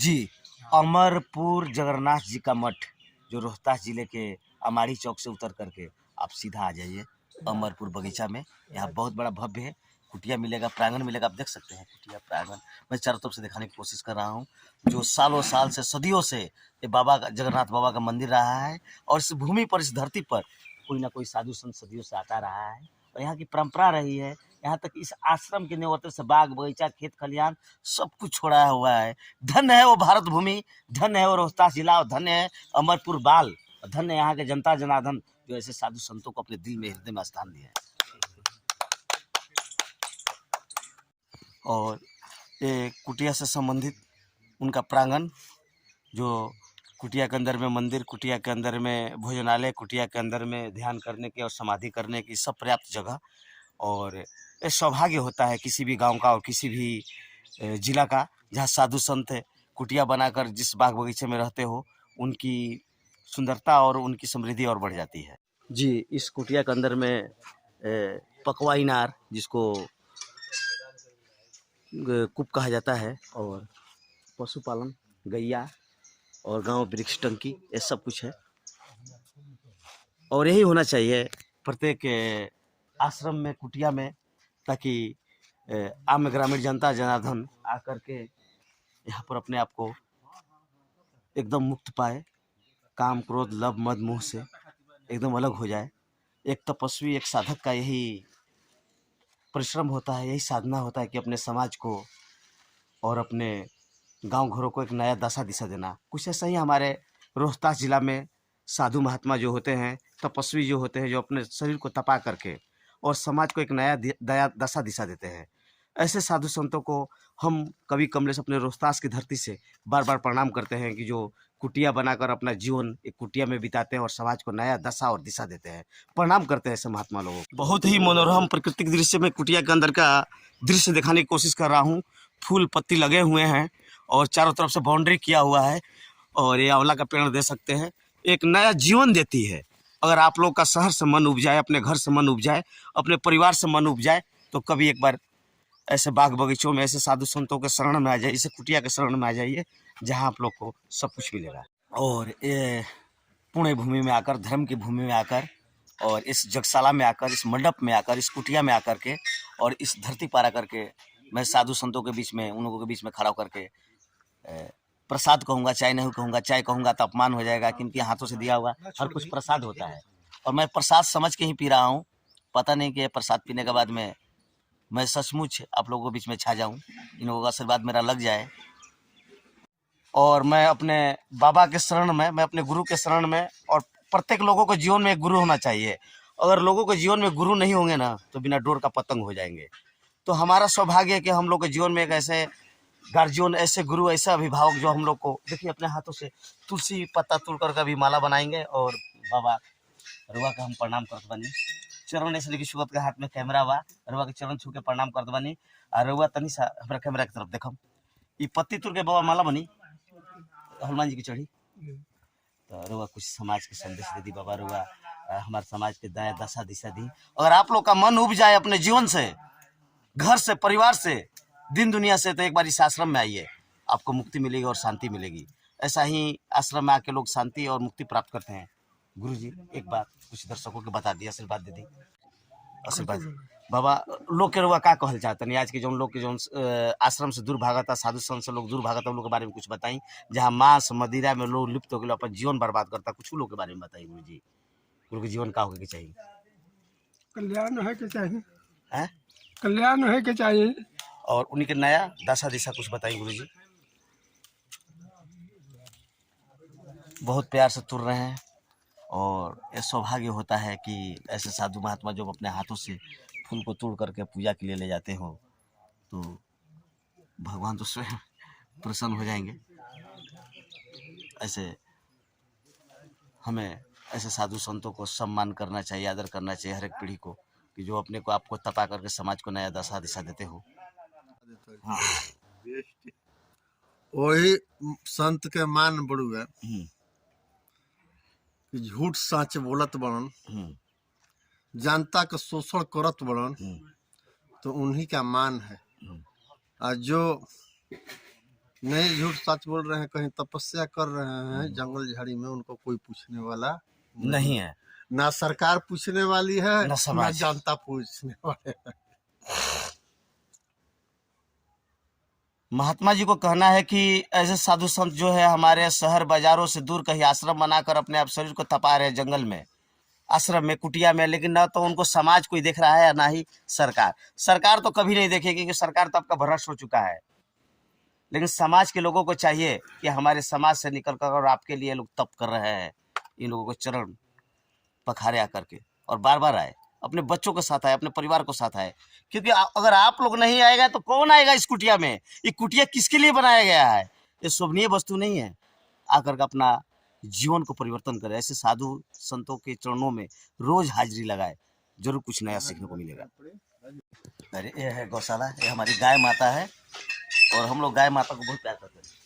जी, अमरपुर जगन्नाथ जी का मठ जो रोहतास जिले के अमाड़ी चौक से उतर करके आप सीधा आ जाइए अमरपुर बगीचा में। यहाँ बहुत बड़ा भव्य है, कुटिया मिलेगा, प्रांगण मिलेगा। आप देख सकते हैं कुटिया प्रांगण। मैं चारों तरफ से दिखाने की कोशिश कर रहा हूँ। जो सालों साल से, सदियों से ये बाबा का, जगन्नाथ बाबा का मंदिर रहा है और इस भूमि पर, इस धरती पर कोई ना कोई साधु संत सदियों से आता रहा है और यहाँ की परंपरा रही है। यहाँ तक इस आश्रम के नेवतर से बाग बगीचा, खेत खलिहान सब कुछ छोड़ा हुआ है। धन्य है वो भारत भूमि, धन्य है वो रोहतास जिला और धन्य है अमरपुर बाल, धन्य है यहाँ के जनता जनार्दन जो ऐसे साधु संतों को अपने दिल में, हृदय में स्थान दिया है। और ये कुटिया से संबंधित उनका प्रांगण, जो कुटिया के अंदर में मंदिर, कुटिया के अंदर में भोजनालय, कुटिया के अंदर में ध्यान करने की और समाधि करने की सब पर्याप्त जगह। और ये सौभाग्य होता है किसी भी गांव का और किसी भी जिला का जहां साधु संत कुटिया बनाकर जिस बाग बगीचे में रहते हो, उनकी सुंदरता और उनकी समृद्धि और बढ़ जाती है। जी, इस कुटिया के अंदर में पकवा इनार, जिसको कूप कहा जाता है, और पशुपालन, गैया और गांव वृक्ष टंकी, ये सब कुछ है। और यही होना चाहिए प्रत्येक आश्रम में, कुटिया में, ताकि आम ग्रामीण जनता जनार्दन आकर के यहाँ पर अपने आप को एकदम मुक्त पाए, काम क्रोध लव मद मोह से एकदम अलग हो जाए। एक तपस्वी, एक साधक का यही परिश्रम होता है, यही साधना होता है कि अपने समाज को और अपने गांव घरों को एक नया दशा दिशा देना। कुछ ऐसा ही हमारे रोहतास जिला में साधु महात्मा जो होते हैं, तपस्वी जो होते हैं, जो अपने शरीर को तपा करके और समाज को एक नया दया दशा दिशा देते हैं। ऐसे साधु संतों को हम कवि कमलेश अपने रोहतास की धरती से बार बार प्रणाम करते हैं कि जो कुटिया बनाकर अपना जीवन एक कुटिया में बिताते हैं और समाज को नया दशा और दिशा देते हैं। प्रणाम करते हैं ऐसे महात्मा लोगों को। बहुत ही मनोरम प्राकृतिक दृश्य में कुटिया के अंदर का दृश्य दिखाने की कोशिश कर रहा हूँ। फूल पत्ती लगे हुए हैं और चारों तरफ से बाउंड्री किया हुआ है, और ये आंवला का पेड़ दे सकते हैं, एक नया जीवन देती है। अगर आप लोग का शहर से मन उब जाए, अपने घर से मन उब जाए, अपने परिवार से मन उब जाए, तो कभी एक बार ऐसे बाग बगीचों में, ऐसे साधु संतों के शरण में आ जाइए, इसे कुटिया के शरण में आ जाइए, जहाँ आप लोग को सब कुछ मिलेगा। और ये पुण्य भूमि में आकर, धर्म की भूमि में आकर, और इस जगशाला में आकर, इस मंडप में आकर, इस कुटिया में आकर के, और इस धरती पर आकर के मैं साधु संतों के बीच में, उन लोगों के बीच में खड़ा होकर के प्रसाद कहूँगा, चाय नहीं कहूँगा। चाय कहूँगा तो अपमान हो जाएगा, क्योंकि हाथों से दिया हुआ हर कुछ प्रसाद होता है, और मैं प्रसाद समझ के ही पी रहा हूँ। पता नहीं कि प्रसाद पीने के बाद में मैं सचमुच आप लोगों के बीच में छा जाऊँ, इन लोगों का आशीर्वाद मेरा लग जाए, और मैं अपने बाबा के शरण में, मैं अपने गुरु के शरण में। और प्रत्येक लोगों को जीवन में एक गुरु होना चाहिए। अगर लोगों के जीवन में गुरु नहीं होंगे ना, तो बिना डोर का पतंग हो जाएंगे। तो हमारा सौभाग्य है कि हम लोग के जीवन में एक ऐसे गार्जियन, ऐसे गुरु, ऐसा अभिभावक जो हम लोग को, देखिए, अपने हाथों से तुलसी पत्ता तोड़ कर का भी माला बनाएंगे। और बाबा रुआ का हम प्रणाम करत बानी, चरण ऐसे लेके शुगत के हाथ में कैमरा बा, रुआ के चरण छू के प्रणाम करत बानी। और रुआ तनी सा हमरा कैमरा की तरफ देखम, ये पत्ती तोड़ के बाबा माला बनी हनुमान जी की चढ़ी, तो रुआ कुछ समाज के संदेश दे दी बाबा। रुआ हमारे समाज के दया दशा दिशा दी। अगर आप लोग का मन उब जाए अपने जीवन से, घर से, परिवार से, दिन दुनिया से, तो एक बार इस आश्रम में आइए, आपको मुक्ति मिलेगी और शांति मिलेगी। ऐसा ही आश्रम में आके लोग शांति और मुक्ति प्राप्त करते हैं। गुरु जी एक बात कुछ दर्शकों को बता दी, आशीर्वाद दे दी, आशीर्वाद। बाबा लोग के रुआ का कहल चाहते हैं, आज के जो लोग के जो आश्रम से दूर भागता, साधु संत से लोग दूर भागता, उन लोग के बारे में कुछ बताई। जहाँ मांस मदिरा में लोग लिप्त हो गए, अपन जीवन बर्बाद करता, कुछ लोग के बारे में बताइए गुरु जी। गुरु के जीवन का होगा के चाहिए, कल्याण है के चाहिए, है कल्याण है के चाहिए, और उन्हीं के नया दशा दिशा कुछ बताइए गुरु जी। बहुत प्यार से तुर रहे हैं, और ये सौभाग्य होता है कि ऐसे साधु महात्मा जो अपने हाथों से फूल को तोड़ करके पूजा के लिए ले जाते हो, तो भगवान तो स्वयं प्रसन्न हो जाएंगे। ऐसे हमें ऐसे साधु संतों को सम्मान करना चाहिए, आदर करना चाहिए हर एक पीढ़ी को, कि जो अपने को, आपको तपा करके समाज को नया दशा दिशा देते हो। हाँ। वही संत के मान बड़ुए कि झूठ सच बोलत बड़न, जनता का शोषण करत बड़न, तो उन्हीं का मान है। और जो नहीं झूठ सच बोल रहे हैं, कहीं तपस्या कर रहे हैं जंगल झाड़ी में, उनको कोई पूछने वाला नहीं है। ना सरकार पूछने वाली है ना ना समाज। जनता पूछने वाले हैं। महात्मा जी को कहना है कि ऐसे साधु संत जो है हमारे शहर बाजारों से दूर कहीं आश्रम बनाकर अपने आप शरीर को तपा रहे हैं जंगल में, आश्रम में, कुटिया में, लेकिन ना तो उनको समाज कोई देख रहा है ना ही सरकार। सरकार तो कभी नहीं देखेगी क्योंकि सरकार तो आपका भ्रष्ट हो चुका है, लेकिन समाज के लोगों को चाहिए कि हमारे समाज से निकल कर और आपके लिए लोग तप कर रहे हैं, इन लोगों को चरण पखारे आकर के, और बार बार आए, अपने बच्चों के साथ आए, अपने परिवार को साथ आए, क्योंकि अगर आप लोग नहीं आएगा तो कौन आएगा इस कुटिया में? ये कुटिया किसके लिए बनाया गया है? ये शोभनीय वस्तु नहीं है। आकर के अपना जीवन को परिवर्तन करे, ऐसे साधु संतों के चरणों में रोज हाजिरी लगाए, जरूर कुछ नया सीखने को मिलेगा। अरे ये है गौशाला, ये हमारी गाय माता है और हम लोग गाय माता को बहुत प्यार करते हैं।